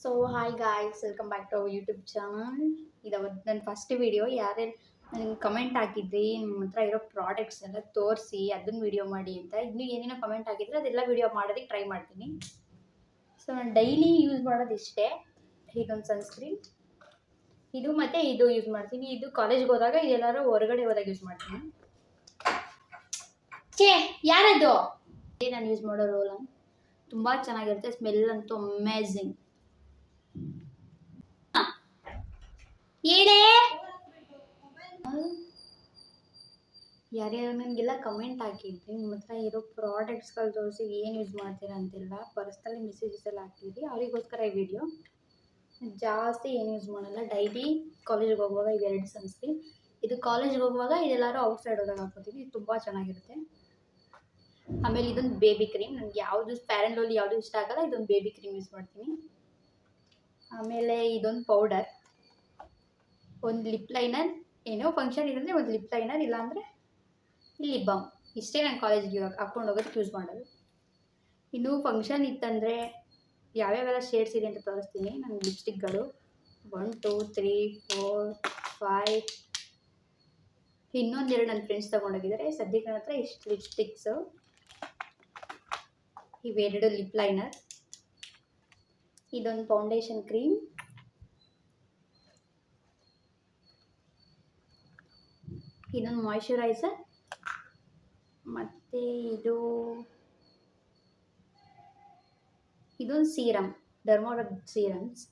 So hi guys, welcome back to our YouTube channel. ಇದವತ್ತು ನನ್ನ first video. ಯಾರ್ಯಾರು ನನಗೆ ಕಮೆಂಟ್ ಹಾಕಿದ್ರಿ ನಿಮ್ಮ ಹತ್ರ ಇರೋ ಪ್ರಾಡಕ್ಟ್ಸ್ ಎಲ್ಲ ತೋರಿಸಿ ಅದನ್ನು ವಿಡಿಯೋ ಮಾಡಿ ಅಂತ, ಇನ್ನೂ ಏನೇನೋ ಕಮೆಂಟ್ ಹಾಕಿದ್ರೆ ಅದೆಲ್ಲ ವಿಡಿಯೋ ಮಾಡೋದಕ್ಕೆ ಟ್ರೈ ಮಾಡ್ತೀನಿ. ಸೊ ನಾನು ಡೈಲಿ ಯೂಸ್ ಮಾಡೋದು ಇಷ್ಟೇ. ಇದೊಂದು ಸನ್ಸ್ಕ್ರೀನ್, ಇದು ಮತ್ತು ಇದು ಯೂಸ್ ಮಾಡ್ತೀನಿ. ಇದು ಕಾಲೇಜ್ಗೆ ಹೋದಾಗ, ಇದೆಲ್ಲರೂ ಹೊರಗಡೆ ಹೋದಾಗ ಯೂಸ್ ಮಾಡ್ತೀನಿ. ಯಾರದು ನಾನು ಯೂಸ್ ಮಾಡೋ ರೋಲ್ ತುಂಬ ಚೆನ್ನಾಗಿರುತ್ತೆ. ಸ್ಮೆಲ್ ಅಂತೂ ಅಮೇಝಿಂಗ್. ಹೇಳೇ ಯಾರ್ಯಾರು ನನಗೆಲ್ಲ ಕಮೆಂಟ್ ಹಾಕಿದ್ರಿ, ನಿಮ್ಮ ಹತ್ರ ಇರೋ ಪ್ರಾಡಕ್ಟ್ಸ್ಗಳು ತೋರಿಸಿ ಏನು ಯೂಸ್ ಮಾಡ್ತೀರಾ ಅಂತೆಲ್ಲ ಪರ್ಸ್ನಲಿ ಮೆಸೇಜಸ್ ಎಲ್ಲ ಹಾಕಿದ್ರಿ. ಅವರಿಗೋಸ್ಕರ ಈ ವಿಡಿಯೋ. ಜಾಸ್ತಿ ಏನು ಯೂಸ್ ಮಾಡಲ್ಲ. ಡೈಲಿ ಕಾಲೇಜಿಗೆ ಹೋಗುವಾಗ ಇವೆರಡು ಸನ್ಸ್ಕ್ರೀನ್. ಇದು ಕಾಲೇಜ್ಗೆ ಹೋಗುವಾಗ, ಇದೆಲ್ಲರೂ ಔಟ್ಸೈಡ್ ಹೋದಾಗ ಹಾಕೋತೀನಿ. ಇದು ತುಂಬ ಚೆನ್ನಾಗಿರುತ್ತೆ. ಆಮೇಲೆ ಇದೊಂದು ಬೇಬಿ ಕ್ರೀಮ್. ನನಗೆ ಯಾವುದು ಫೇರ್ ಆ್ಯಂಡ್ ಲವ್ಲಿ ಯಾವುದು ಇಷ್ಟ ಆಗಲ್ಲ, ಇದೊಂದು ಬೇಬಿ ಕ್ರೀಮ್ ಯೂಸ್ ಮಾಡ್ತೀನಿ. ಆಮೇಲೆ ಇದೊಂದು ಪೌಡರ್, ಒಂದು ಲಿಪ್ ಲೈನರ್. ಏನೋ ಫಂಕ್ಷನ್ ಇದ್ದರೆ ಒಂದು ಲಿಪ್ ಲೈನರ್, ಇಲ್ಲಾಂದರೆ ಲಿಪ್ ಬಾಮ್. ಇಷ್ಟೇ ನಾನು ಕಾಲೇಜಿಗೆ ಇವಾಗ ಹಾಕ್ಕೊಂಡು ಹೋಗೋದಕ್ಕೆ ಯೂಸ್ ಮಾಡೋದು. ಇನ್ನೂ ಫಂಕ್ಷನ್ ಇತ್ತಂದರೆ ಯಾವ್ಯಾವೆಲ್ಲ ಶೇಡ್ಸ್ ಇದೆ ಅಂತ ತೋರಿಸ್ತೀನಿ. ನನ್ನ ಲಿಪ್ಸ್ಟಿಕ್ಗಳು 1 2 3 4 5. ಇನ್ನೊಂದೆರಡು ನನ್ನ ಫ್ರೆಂಡ್ಸ್ ತೊಗೊಂಡೋಗಿದ್ದಾರೆ. ಸದ್ಯಕ್ಕೆ ನನ್ನ ಹತ್ರ ಇಷ್ಟು ಲಿಪ್ಸ್ಟಿಕ್ಸು, ಇವೆರಡು ಲಿಪ್ ಲೈನರ್, ಇದೊಂದು ಫೌಂಡೇಶನ್ ಕ್ರೀಮ್, ಇದೊಂದು ಮಾಯ್ಶ್ಚರೈಸರ್, ಮತ್ತು ಇದೊಂದು ಸೀರಮ್, ಡರ್ಮೋರಬ್ ಸೀರಮ್ಸ್.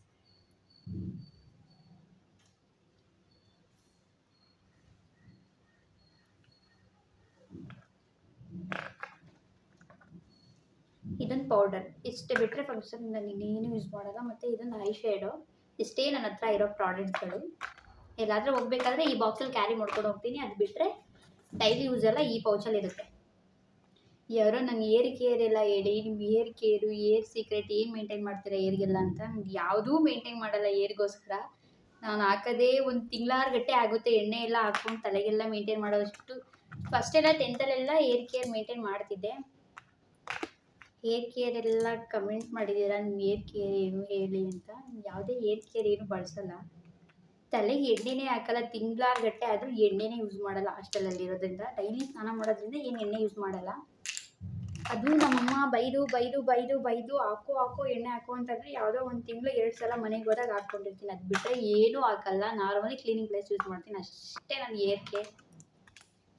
ಇದೊಂದು ಪೌಡರ್. ಇಷ್ಟೇ ಬಿಟ್ಟರೆ ಫಂಕ್ಷನ್ ನಾನು ಇನ್ನೇನು ಯೂಸ್ ಮಾಡಲ್ಲ. ಮತ್ತು ಇದೊಂದು ಐ ಶೇಡೋ. ಇಷ್ಟೇ ನನ್ನ ಹತ್ರ ಇರೋ ಪ್ರಾಡಕ್ಟ್ಸ್ಗಳು. ಎಲ್ಲಾದರೂ ಹೋಗ್ಬೇಕಾದ್ರೆ ಈ ಬಾಕ್ಸಲ್ಲಿ ಕ್ಯಾರಿ ಮಾಡ್ಕೊಂಡು ಹೋಗ್ತೀನಿ. ಅದು ಬಿಟ್ಟರೆ ಡೈಲಿ ಯೂಸ್ ಎಲ್ಲ ಈ ಪೌಚಲ್ಲಿ ಇರುತ್ತೆ. ಯಾರೋ ನಂಗೆ ಏರ್ ಕೇರ್ ಎಲ್ಲ ಹೇಳಿ, ನಿಮ್ಮ ಏರ್ ಕೇರು, ಏರ್ ಸೀಕ್ರೆಟ್ ಏನು ಮೇಂಟೈನ್ ಮಾಡ್ತೀರಾ ಏರ್ಗೆಲ್ಲ ಅಂತ. ನನಗೆ ಯಾವುದೂ ಮೇಂಟೈನ್ ಮಾಡಲ್ಲ ಏರ್ಗೋಸ್ಕರ. ನಾನು ಹಾಕೋದೇ ಒಂದು ತಿಂಗಳಾರ್ಗಟ್ಟೆ ಆಗುತ್ತೆ. ಎಣ್ಣೆ ಎಲ್ಲ ಹಾಕ್ಕೊಂಡು ತಲೆಗೆಲ್ಲ ಮೇಂಟೈನ್ ಮಾಡೋಷ್ಟು. ಫಸ್ಟೆಲ್ಲ 10th ಏರ್ ಕೇರ್ ಮೇಂಟೈನ್ ಮಾಡ್ತಿದ್ದೆ. ಏರ್ ಕೇರ್ ಎಲ್ಲ ಕಮೆಂಟ್ ಮಾಡಿದ್ದೀರಾ, ನಿಮ್ಮ ಏರ್ ಕೇರ್ ಏನು ಹೇಳಿ ಅಂತ. ಯಾವುದೇ ಏರ್ ಕೇರ್ ಏನು ಬಳಸಲ್ಲ. ತಲೆಗೆ ಎಣ್ಣೆನೇ ಹಾಕಲ್ಲ. ತಿಂಗಳಾರ್ಗಟ್ಟೆ ಆದರೂ ಎಣ್ಣೆನೇ ಯೂಸ್ ಮಾಡಲ್ಲ. ಹಾಸ್ಟೆಲಲ್ಲಿರೋದ್ರಿಂದ ಡೈಲಿ ಸ್ನಾನ ಮಾಡೋದ್ರಿಂದ ಏನು ಎಣ್ಣೆ ಯೂಸ್ ಮಾಡಲ್ಲ. ಅದು ನಮ್ಮಮ್ಮ ಬೈದು ಹಾಕೋ ಎಣ್ಣೆ ಹಾಕೋ ಅಂತಂದರೆ ಯಾವುದೋ ಒಂದು ತಿಂಗಳು 2 ಸಲ ಮನೆಗೆ ಹೋದಾಗ ಹಾಕ್ಕೊಂಡಿರ್ತೀನಿ. ಅದು ಬಿಟ್ಟರೆ ಏನೂ ಹಾಕಲ್ಲ. ನಾರ್ಮಲಿ ಕ್ಲೀನಿಂಗ್ ಪ್ಲೇಸ್ ಯೂಸ್ ಮಾಡ್ತೀನಿ ಅಷ್ಟೇ. ನಾನು ಏರ್ ಕೇರ್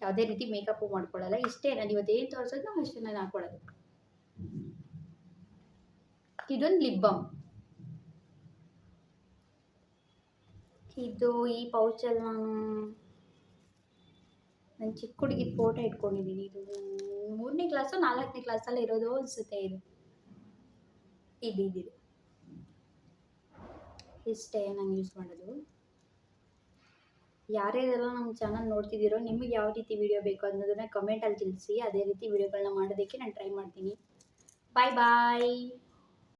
ಯಾವುದೇ ರೀತಿ ಮೇಕಪ್ಪು ಮಾಡ್ಕೊಳ್ಳಲ್ಲ. ಇಷ್ಟೇ ನಾನು ಇವತ್ತೇನು ತೋರಿಸೋದು ಅಷ್ಟೇ ನಾನು ಹಾಕ್ಕೊಳ್ಳೋದು. ಇದೊಂದು ಲಿಪ್ ಬಾಮ್. ಇದು ಈ ಪೌಚಲ್ಲಿ ನಾನು ಚಿಕ್ಕ ಹುಡುಗಿ ಫೋಟೋ ಇಟ್ಕೊಂಡಿದ್ದೀನಿ. ಇದು 3ನೇ ಕ್ಲಾಸು 4ನೇ ಕ್ಲಾಸಲ್ಲಿ ಇರೋದು ಅನಿಸುತ್ತೆ. ಇದು ಇಷ್ಟೇ ನಾನು ಯೂಸ್ ಮಾಡೋದು. ಯಾರ್ಯಾರೆಲ್ಲ ನಮ್ಮ ಚಾನಲ್ ನೋಡ್ತಿದ್ದೀರೋ, ನಿಮಗೆ ಯಾವ ರೀತಿ ವಿಡಿಯೋ ಬೇಕು ಅನ್ನೋದನ್ನು ಕಮೆಂಟಲ್ಲಿ ತಿಳಿಸಿ. ಅದೇ ರೀತಿ ವಿಡಿಯೋಗಳನ್ನ ಮಾಡೋದಕ್ಕೆ ನಾನು ಟ್ರೈ ಮಾಡ್ತೀನಿ. ಬಾಯ್ ಬಾಯ್.